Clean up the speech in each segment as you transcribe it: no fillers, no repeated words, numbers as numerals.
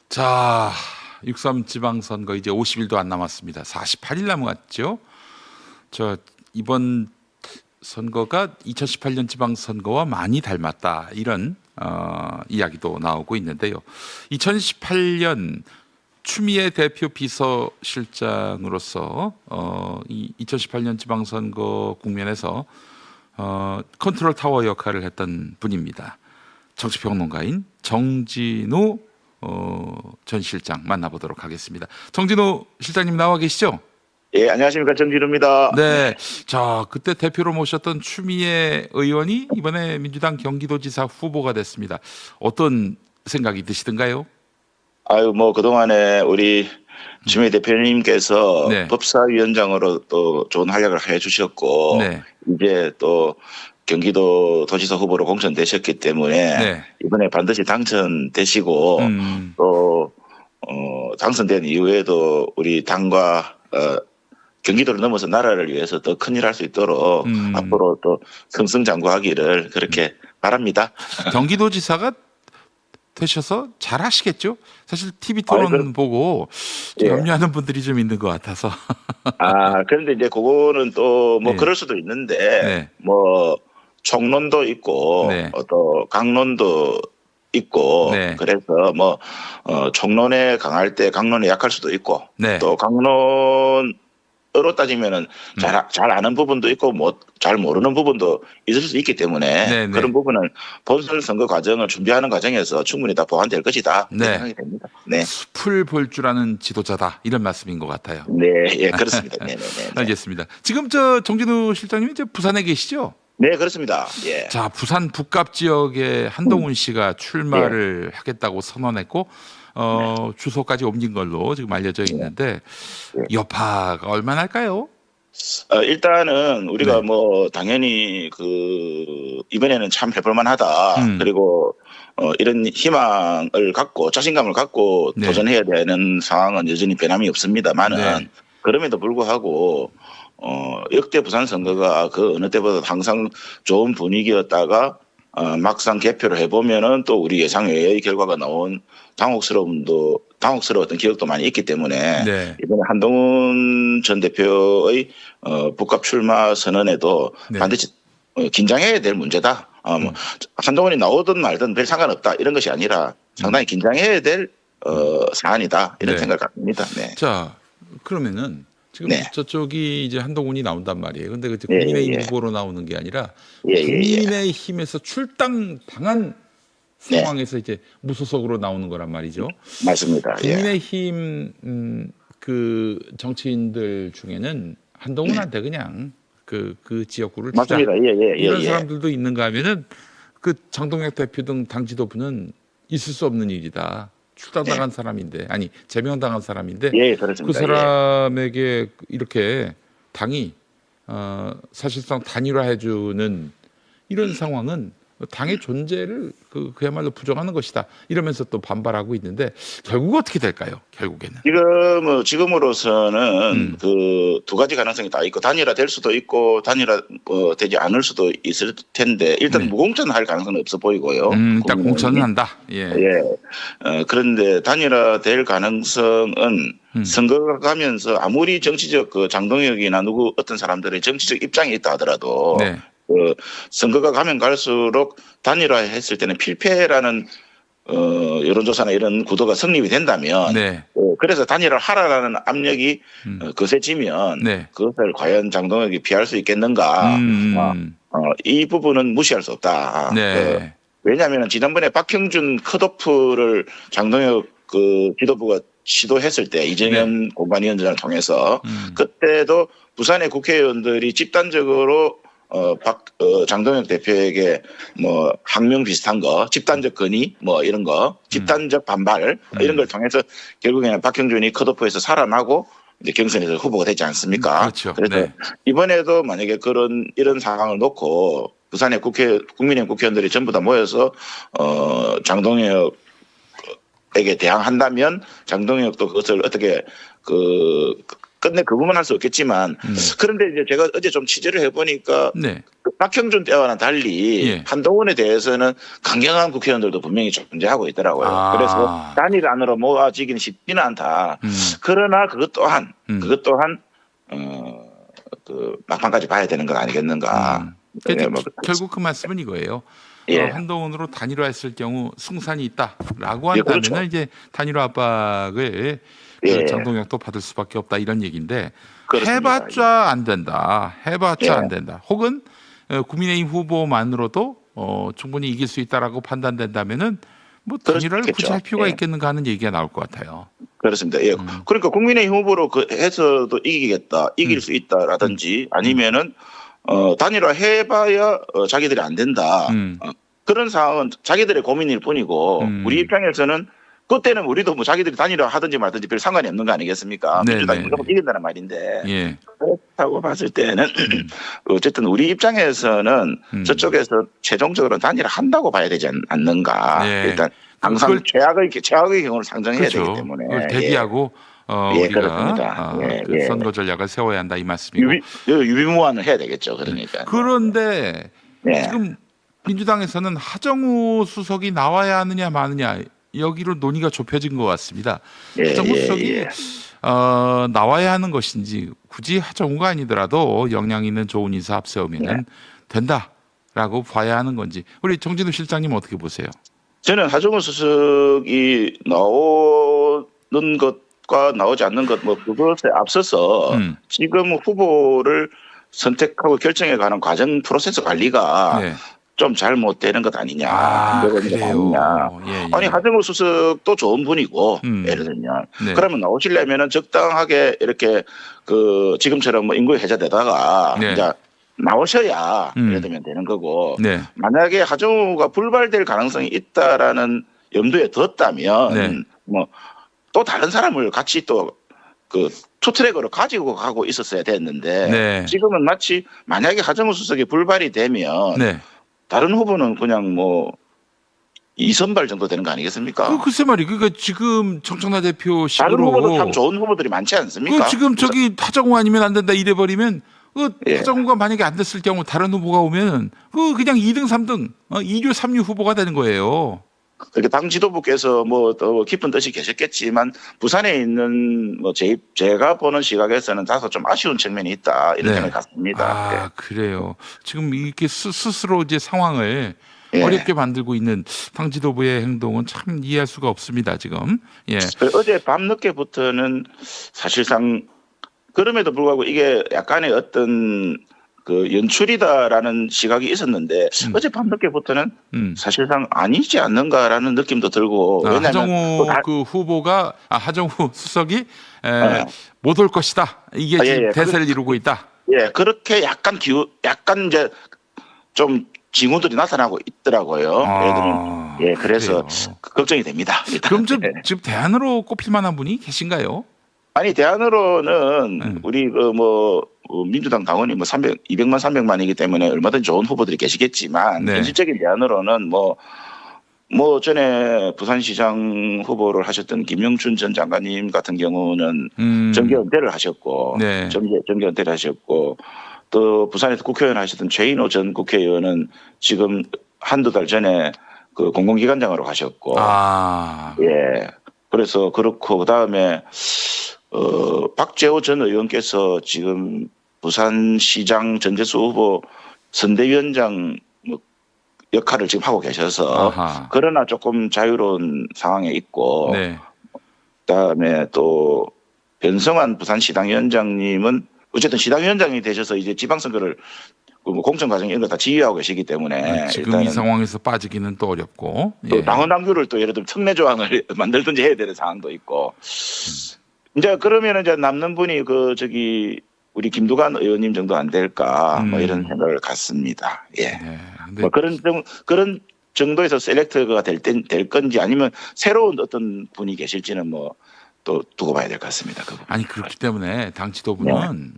자, 6.3 지방선거 이제 50일도 안 남았습니다. 48일 남았죠. 이번 선거가 2018년 지방선거와 많이 닮았다 이런 이야기도 나오고 있는데요. 2018년 추미애 대표 비서실장으로서 이 2018년 지방선거 국면에서 컨트롤 타워 역할을 했던 분입니다. 정치평론가인 정진우 전 실장 만나보도록 하겠습니다. 정진우 실장님 나와 계시죠? 예, 안녕하십니까. 정진우입니다. 네. 자, 그때 대표로 모셨던 추미애 의원이 이번에 민주당 경기도지사 후보가 됐습니다. 어떤 생각이 드시던가요? 그동안에 우리 추미애 대표님께서 네. 법사위원장으로 또 좋은 활약을 해 주셨고, 네. 이제 또 경기도 도지사 후보로 공천되셨기 때문에, 네. 이번에 반드시 당선되시고, 또, 당선된 이후에도 우리 당과, 경기도를 넘어서 나라를 위해서 더 큰일 할 수 있도록 앞으로 또 승승장구하기를 그렇게 바랍니다. 경기도지사가 되셔서 잘 하시겠죠? 사실 TV 토론 보고 좀 예. 염려하는 분들이 좀 있는 것 같아서. 그런데 이제 그거는 또 뭐 네. 그럴 수도 있는데, 네. 뭐 총론도 있고, 네. 또 강론도 있고, 네. 그래서 뭐, 총론에 강할 때 강론에 약할 수도 있고, 네. 또 강론으로 따지면은 잘 아는 부분도 있고, 뭐 잘 모르는 부분도 있을 수 있기 때문에, 네, 네. 그런 부분은 본선 선거 과정을 준비하는 과정에서 충분히 다 보완될 것이다. 네. 생각이 됩니다. 네. 숲을 볼 줄 아는 지도자다 이런 말씀인 것 같아요. 네, 예, 그렇습니다. 네네네. 알겠습니다. 지금 정진우 실장님이 이제 부산에 계시죠? 네, 그렇습니다. 예. 자, 부산 북갑 지역에 한동훈 씨가 출마를 하겠다고 선언했고 주소까지 옮긴 걸로 지금 알려져 있는데 여파가 얼마나 할까요? 일단은 우리가 네. 뭐 당연히 이번에는 참 해볼만하다. 그리고 이런 희망을 갖고 자신감을 갖고 네. 도전해야 되는 상황은 여전히 변함이 없습니다만은 네. 그럼에도 불구하고 역대 부산 선거가 그 어느 때보다 항상 좋은 분위기였다가 막상 개표를 해보면은 또 우리 예상 외의 결과가 나온 당혹스러웠던 기억도 많이 있기 때문에 네. 이번에 한동훈 전 대표의 북갑 출마 선언에도 네. 반드시 긴장해야 될 문제다. 한동훈이 나오든 말든 별 상관없다 이런 것이 아니라 상당히 긴장해야 될 사안이다 이런 네. 생각을 갖습니다. 네. 자, 그러면은 지금 네. 저쪽이 이제 한동훈이 나온단 말이에요. 근데 그때 예, 국민의힘 예. 후보로 나오는 게 아니라 예. 국민의힘에서 출당 당한 네. 상황에서 이제 무소속으로 나오는 거란 말이죠. 맞습니다. 예. 국민의힘 그 정치인들 중에는 한동훈한테 그냥 그 지역구를 주자 맞습니다. 예. 이런 사람들도 있는가 하면은 그 장동혁 대표 등 당 지도부는 있을 수 없는 일이다. 출당당한 사람인데 아니 제명당한 사람인데 예, 그 그렇습니다. 사람에게 이렇게 당이 사실상 단일화해주는 이런 상황은 당의 존재를 그야말로 부정하는 것이다 이러면서 또 반발하고 있는데 결국 어떻게 될까요? 결국에는 지금으로서는 그 두 가지 가능성이 다 있고 단일화 될 수도 있고 단일화 되지 않을 수도 있을 텐데 일단 네. 무공천 할 가능성은 없어 보이고요. 일단 공천은 한다. 예. 예. 그런데 단일화 될 가능성은 선거가 가면서 아무리 정치적 장동혁이나 누구 어떤 사람들의 정치적 입장이 있다 하더라도 네. 선거가 가면 갈수록 단일화했을 때는 필패라는 여론조사나 이런 구도가 성립이 된다면 네. 그래서 단일화를 하라라는 압력이 거세지면 네. 그것을 과연 장동혁이 피할 수 있겠는가 이 부분은 무시할 수 없다. 네. 왜냐하면 지난번에 박형준 컷오프를 장동혁 지도부가 시도했을 때 이정현 공관위원장을 통해서 그때도 부산의 국회의원들이 집단적으로 장동혁 대표에게 뭐 항명 비슷한 거, 집단적 건의 뭐 이런 거, 집단적 반발 이런 걸 통해서 결국에는 박형준이 컷오프에서 살아나고 이제 경선에서 후보가 되지 않습니까? 그렇죠. 그래서 네. 이번에도 만약에 이런 상황을 놓고 부산의 국민의힘 국회의원들이 전부 다 모여서 장동혁에게 대항한다면 장동혁도 그것을 어떻게 끝내 그 부분 할 수 없겠지만 그런데 이제 제가 어제 좀 취재를 해보니까 네. 박형준 때와는 달리 예. 한동훈에 대해서는 강경한 국회의원들도 분명히 존재하고 있더라고요. 그래서 단일 안으로 모아지기는 쉽지는 않다. 그러나 그것 또한 그 막판까지 봐야 되는 건 아니겠는가. 그러니까 결국 그 말씀은 이거예요. 예. 한동훈으로 단일화했을 경우 승산이 있다라고 한다면 그렇죠. 이제 단일화 압박을 예. 장동혁도 받을 수밖에 없다 이런 얘기인데 그렇습니다. 해봤자 안 된다. 해봤자 예. 안 된다. 혹은 국민의힘 후보만으로도 충분히 이길 수 있다라고 판단된다면은 뭐 단일화를 그렇겠죠. 굳이 할 필요가 예. 있겠는가 하는 얘기가 나올 것 같아요. 그렇습니다. 예. 그러니까 국민의힘 후보로 해서도 이길 수 있다라든지 아니면은 단일화 해봐야 자기들이 안 된다. 그런 상황은 자기들의 고민일 뿐이고 우리 입장에서는 그때는 우리도 뭐 자기들이 단일화 하든지 말든지 별 상관이 없는 거 아니겠습니까? 네, 민주당이 네. 무조건 이긴다는 말인데 예. 그렇다고 봤을 때는 어쨌든 우리 입장에서는 저쪽에서 최종적으로 단일화 한다고 봐야 되지 않는가. 네. 일단 항상 최악의 경우를 상정해야 그렇죠. 되기 때문에 그걸 대비하고 예, 우리가 그렇습니다. 그 예. 선거 전략을 세워야 한다 이 말씀이고. 유비무환을 해야 되겠죠. 그러니까. 그런데 예. 지금 민주당에서는 하정우 수석이 나와야 하느냐 마느냐 여기로 논의가 좁혀진 것 같습니다. 예, 하정우 예, 수석이 예. 나와야 하는 것인지 굳이 하정우가 아니더라도 역량 있는 좋은 인사 앞세우면 된다라고 봐야 하는 건지 우리 정진우 실장님 어떻게 보세요? 저는 하정우 수석이 나오는 것과 나오지 않는 것 뭐 그것에 앞서서 지금 후보를 선택하고 결정해 가는 과정 프로세스 관리가 네. 좀 잘못되는 것 아니냐. 그래요. 예. 아니 하정우 수석도 좋은 분이고 예를 들면 네. 그러면 나오시려면은 적당하게 이렇게 그 지금처럼 뭐 인구 해제되다가 네. 이제 나오셔야 예를 들면 되는 거고 네. 만약에 하정우가 불발될 가능성이 있다라는 염두에 뒀다면 네. 뭐 또 다른 사람을 같이 또 그 투트랙으로 가지고 가고 있었어야 됐는데 네. 지금은 마치 만약에 하정우 수석이 불발이 되면 네. 다른 후보는 그냥 뭐 2선발 정도 되는 거 아니겠습니까? 글쎄 말이 그러니까 지금 정청래 대표 다른 식으로 후보도 참 좋은 후보들이 많지 않습니까? 지금 저기 하정우 아니면 안 된다 이래 버리면 예. 하정우가 만약에 안 됐을 경우 다른 후보가 오면 그냥 2등 3등 2류 3류 후보가 되는 거예요. 그렇게 당 지도부께서 뭐 더 깊은 뜻이 계셨겠지만 부산에 있는 뭐 제가 보는 시각에서는 다소 좀 아쉬운 측면이 있다 이런 생각이 갖습니다. 그래요. 지금 이렇게 스스로 이제 상황을 예. 어렵게 만들고 있는 당 지도부의 행동은 참 이해할 수가 없습니다. 지금. 예. 어제 밤늦게부터는 사실상 그럼에도 불구하고 이게 약간의 어떤 그 연출이다라는 시각이 있었는데 어제 밤늦게부터는 사실상 아니지 않는가라는 느낌도 들고 왜냐하면 하정우 그 후보가 하정우 수석이 못 올 것이다. 이게 지금 대세를 이루고 있다. 예, 그렇게 약간 이제 좀 징후들이 나타나고 있더라고요. 예를 들면 예, 그래서 걱정이 됩니다. 일단. 그럼 지금 대안으로 꼽힐 만한 분이 계신가요? 아니 대안으로는 우리 민주당 당원이 200만 300만이기 때문에 얼마든지 좋은 후보들이 계시겠지만 현실적인 대안으로는 뭐 전에 부산시장 후보를 하셨던 김영춘 전 장관님 같은 경우는 정계 은퇴를 하셨고 정계 은퇴를 하셨고 또 부산에서 국회의원 하셨던 최인호 전 국회의원은 지금 한두 달 전에 그 공공기관장으로 가셨고 예 그래서 그렇고 그다음에 박재호 전 의원께서 지금 부산시장 전재수 후보 선대위원장 역할을 지금 하고 계셔서 그러나 조금 자유로운 상황에 있고 그다음에 또 변성환 부산시당위원장님은 어쨌든 시당위원장이 되셔서 이제 지방선거를 공천 과정 이런 거 다 지휘하고 계시기 때문에 지금 이 상황에서 빠지기는 또 어렵고 또 당원 당규를 또 예를 들면 특례 조항을 만들든지 해야 되는 상황도 있고 이제 그러면 이제 남는 분이 우리 김두관 의원님 정도 안 될까 뭐 이런 생각을 갖습니다. 예. 뭐 그런 정도에서 셀렉트가 될 건지 아니면 새로운 어떤 분이 계실지는 뭐 또 두고 봐야 될 것 같습니다. 아니 그렇기 때문에 당 지도부는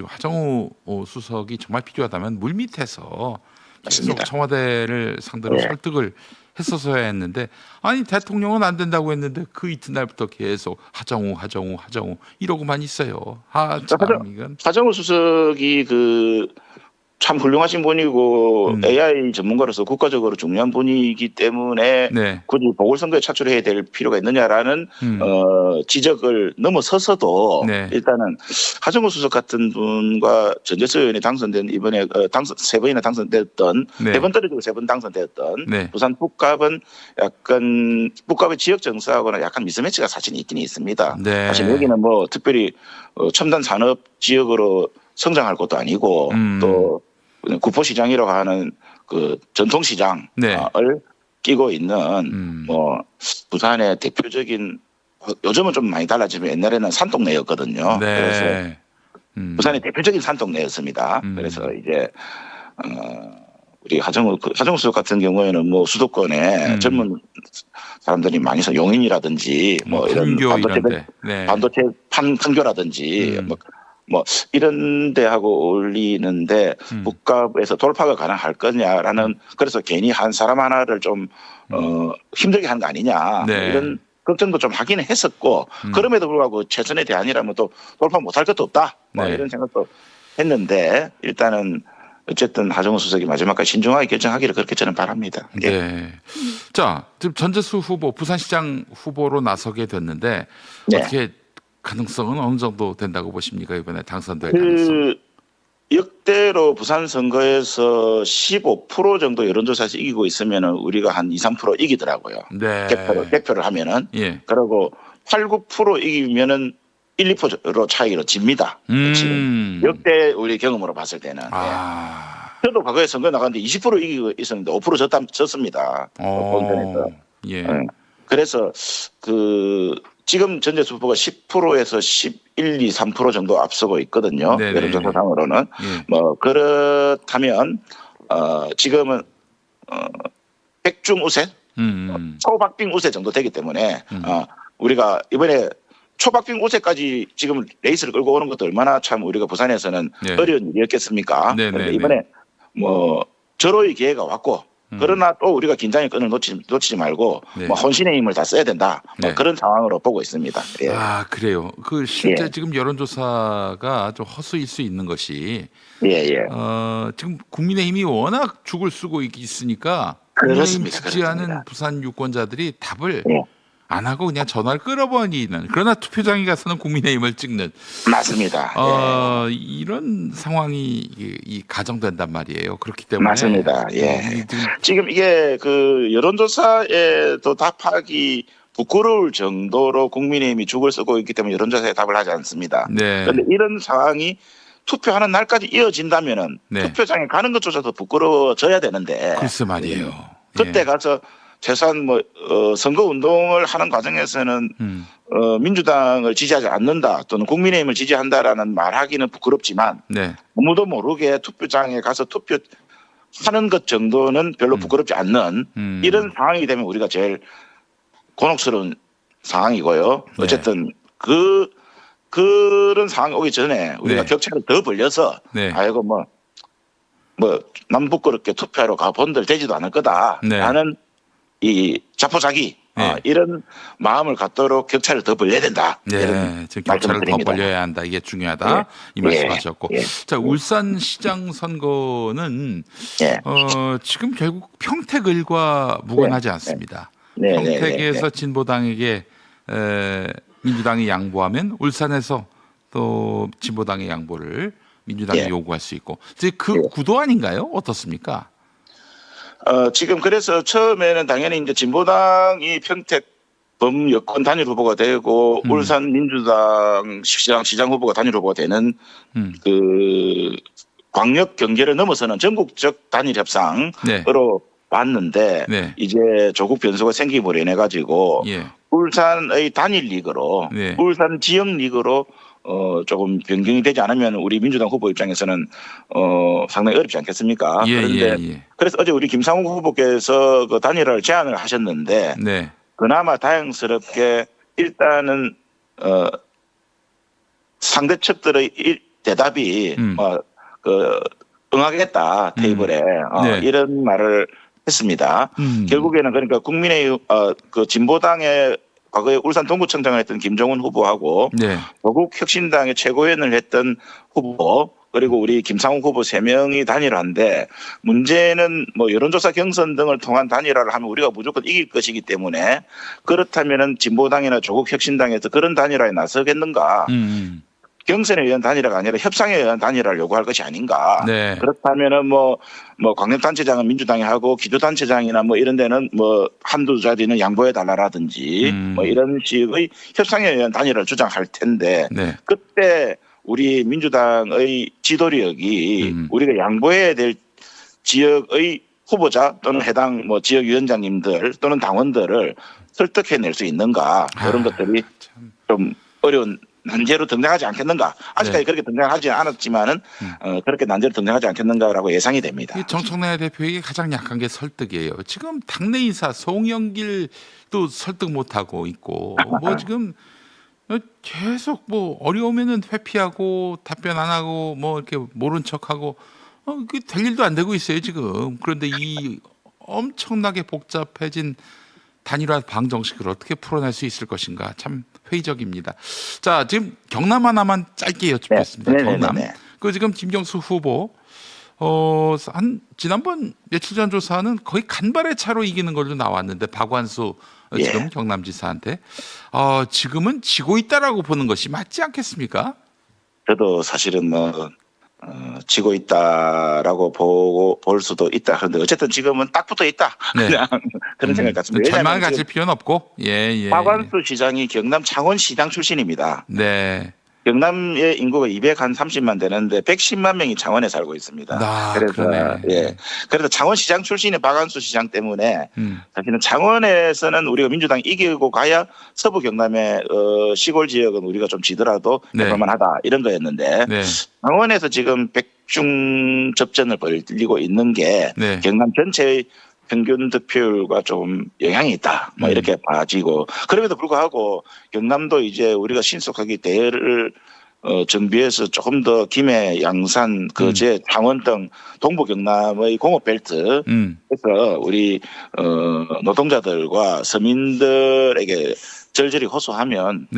하정우 수석이 정말 필요하다면 물밑에서 계속 청와대를 상대로 설득을 했었어야 했는데 아니 대통령은 안 된다고 했는데 그 이튿날부터 계속 하정우 이러고만 있어요. 참 이건 하정우 수석이 참 훌륭하신 분이고 AI 전문가로서 국가적으로 중요한 분이기 때문에 네. 굳이 보궐선거에 차출해야 될 필요가 있느냐라는 지적을 넘어서서도 네. 일단은 하정우 수석 같은 분과 전재수 의원이 당선된 이번에 세 번이나 당선됐던 네. 4번 떨어지고 3번 당선됐던 네. 부산 북갑은 약간 북갑의 지역 정서하고는 약간 미스매치가 사실 있긴 있습니다. 네. 사실 여기는 뭐 특별히 첨단 산업 지역으로 성장할 것도 아니고 또 구포시장이라고 하는 그 전통시장을 네. 끼고 있는 뭐 부산의 대표적인 요즘은 좀 많이 달라지면 옛날에는 산동네였거든요. 네. 그래서 부산의 대표적인 산동네였습니다. 그래서 이제 우리 하정우 수석 같은 경우에는 뭐 수도권에 젊은 사람들이 많이 있어 용인이라든지 뭐 이런 반도체 판교라든지 뭐 이런 데하고 어울리는데 북갑에서 돌파가 가능할 거냐라는 그래서 괜히 한 사람 하나를 좀 힘들게 하는 거 아니냐 네. 이런 걱정도 좀 하기는 했었고 그럼에도 불구하고 최선의 대안이라면 또 돌파 못할 것도 없다 뭐 네. 이런 생각도 했는데 일단은 어쨌든 하정우 수석이 마지막까지 신중하게 결정하기를 그렇게 저는 바랍니다. 예. 네. 자, 지금 전재수 후보 부산시장 후보로 나서게 됐는데 네. 어떻게 가능성은 어느 정도 된다고 보십니까? 이번에 당선될 가능성. 역대로 부산 선거에서 15% 정도 여론조사에서 이기고 있으면은 우리가 한 2, 3% 이기더라고요. 네. 개표를 하면은. 예. 그리고 8, 9% 이기면은 1, 2% 차이로 집니다. 지금 역대 우리 경험으로 봤을 때는. 예. 저도 과거에 선거 나갔는데 20% 이기고 있었는데 5% 졌습니다. 본선에서. 예. 그래서 지금 전재수 후보가 10%에서 11, 2, 3% 정도 앞서고 있거든요. 여론조사상으로는. 예. 뭐 그렇다면 지금은 백중 우세, 초박빙 우세 정도 되기 때문에 우리가 이번에 초박빙 우세까지 지금 레이스를 끌고 오는 것도 얼마나 참 우리가 부산에서는 어려운 일이었겠습니까? 그런데 이번에 뭐 절호의 기회가 왔고 그러나 또 우리가 긴장의 끈을 놓치지 말고 뭐 혼신의 힘을 다 써야 된다. 뭐 그런 상황으로 보고 있습니다. 예. 아 그래요. 실제 지금 여론조사가 좀 허수일 수 있는 것이 지금 국민의힘이 워낙 죽을 쓰고 있으니까 국민의힘 지지하는 부산 유권자들이 답을 안 하고 그냥 전화를 끌어버리는 그러나 투표장에 가서는 국민의힘을 찍는 맞습니다. 이런 상황이 가정된단 말이에요. 그렇기 때문에 맞습니다. 예. 지금 이게 여론조사에도 답하기 부끄러울 정도로 국민의힘이 죽을 쓰고 있기 때문에 여론조사에 답을 하지 않습니다. 그런데 이런 상황이 투표하는 날까지 이어진다면은 투표장에 가는 것조차도 부끄러워져야 되는데 글쎄 말이에요. 그때 가서 최소한 선거 운동을 하는 과정에서는 민주당을 지지하지 않는다 또는 국민의힘을 지지한다라는 말하기는 부끄럽지만 아무도 모르게 투표장에 가서 투표하는 것 정도는 별로 부끄럽지 않는 이런 상황이기 때문에 우리가 제일 곤혹스러운 상황이고요. 어쨌든 그런 상황이 오기 전에 우리가 격차를 더 벌려서 아이고 뭐 남부끄럽게 투표하러 가본들 되지도 않을 거다라는 이 자포자기 이런 마음을 갖도록 격차를 더 벌려야 된다. 지금 격차를 더 벌려야 한다. 이게 중요하다. 이 말씀하셨고, 자 울산시장 선거는 지금 결국 평택을과 무관하지 않습니다. 평택에서 진보당에게 민주당이 양보하면 울산에서 또 진보당의 양보를 민주당이 요구할 수 있고, 그 구도 아닌가요? 어떻습니까? 지금 그래서 처음에는 당연히 이제 진보당이 평택 범여권 단일 후보가 되고 울산 민주당 시장 후보가 단일 후보가 되는 광역 경계를 넘어서는 전국적 단일 협상으로 왔는데 이제 조국 변수가 생기므로 인해 가지고 울산의 단일 리그로 울산 지역 리그로 조금 변경이 되지 않으면 우리 민주당 후보 입장에서는 상당히 어렵지 않겠습니까? 그런데 그래서 어제 우리 김상욱 후보께서 그 단일화를 제안을 하셨는데 그나마 다행스럽게 일단은 상대 측들의 대답이 응하겠다 테이블에 이런 말을 했습니다. 결국에는 그러니까 국민의 그 진보당의 과거에 울산 동구청장을 했던 김종훈 후보하고 네. 조국혁신당의 최고위원을 했던 후보 그리고 우리 김상욱 후보 3명이 단일화인데 문제는 뭐 여론조사 경선 등을 통한 단일화를 하면 우리가 무조건 이길 것이기 때문에 그렇다면은 진보당이나 조국혁신당에서 그런 단일화에 나서겠는가? 경선에 의한 단일화가 아니라 협상에 의한 단일화를 요구할 것이 아닌가. 네. 그렇다면은 뭐 광역단체장은 민주당이 하고 기초단체장이나 뭐 이런 데는 뭐 한두 자리는 양보해 달라라든지 뭐 이런 식의 협상에 의한 단일화를 주장할 텐데 네. 그때 우리 민주당의 지도력이 우리가 양보해야 될 지역의 후보자 또는 해당 뭐 지역위원장님들 또는 당원들을 설득해낼 수 있는가 이런 것들이 좀 어려운 난제로 등장하지 않겠는가. 아직까지 네. 그렇게 등장하지 않았지만은 그렇게 난제로 등장하지 않겠는가라고 예상이 됩니다. 정청래 대표에게 가장 약한 게 설득이에요. 지금 당내 인사 송영길도 설득 못하고 있고 뭐 지금 계속 뭐 어려우면은 회피하고 답변 안 하고 뭐 이렇게 모른 척하고 그게 될 일도 안 되고 있어요 지금. 그런데 이 엄청나게 복잡해진 단일화 방정식을 어떻게 풀어낼 수 있을 것인가 참 회의적입니다. 자, 지금 경남 하나만 짧게 여쭙겠습니다. 네. 경남. 그 지금 김경수 후보 지난번 며칠 전 조사는 거의 간발의 차로 이기는 걸로 나왔는데 박완수 지금 경남지사한테 지금은 지고 있다라고 보는 것이 맞지 않겠습니까? 저도 사실은 지고 있다라고 볼 수도 있다. 그런데 어쨌든 지금은 딱 붙어 있다. 네. 그냥 그런 생각 같습니다. 절망을 가질 필요는 없고. 예. 박완수 시장이 경남 창원시장 출신입니다. 네. 경남의 인구가 230만 되는데 110만 명이 창원에 살고 있습니다. 그래서 창원시장 출신의 박완수 시장 때문에 사실은 창원에서는 우리가 민주당이 이기고 가야 서부 경남의 시골 지역은 우리가 좀 지더라도 해볼만하다 이런 거였는데 창원에서 지금 백중 접전을 벌이고 있는 게 경남 전체의 평균 득표율과 좀 영향이 있다. 뭐 이렇게 봐지고 그럼에도 불구하고 경남도 이제 우리가 신속하게 대회를 정비해서 조금 더 김해, 양산, 거제, 창원 등 동부 경남의 공업벨트에서 우리 노동자들과 서민들에게 절절히 호소하면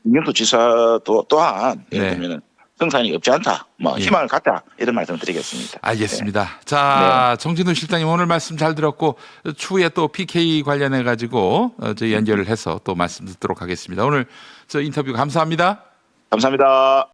김경수 지사도 또한 예를 들면 승산이 없지 않다. 희망을 갖다. 이런 말씀을 드리겠습니다. 알겠습니다. 자, 정진우 실장님 오늘 말씀 잘 들었고 추후에 또 PK 관련해 가지고 저희 연결을 해서 또 말씀 듣도록 하겠습니다. 오늘 저 인터뷰 감사합니다. 감사합니다.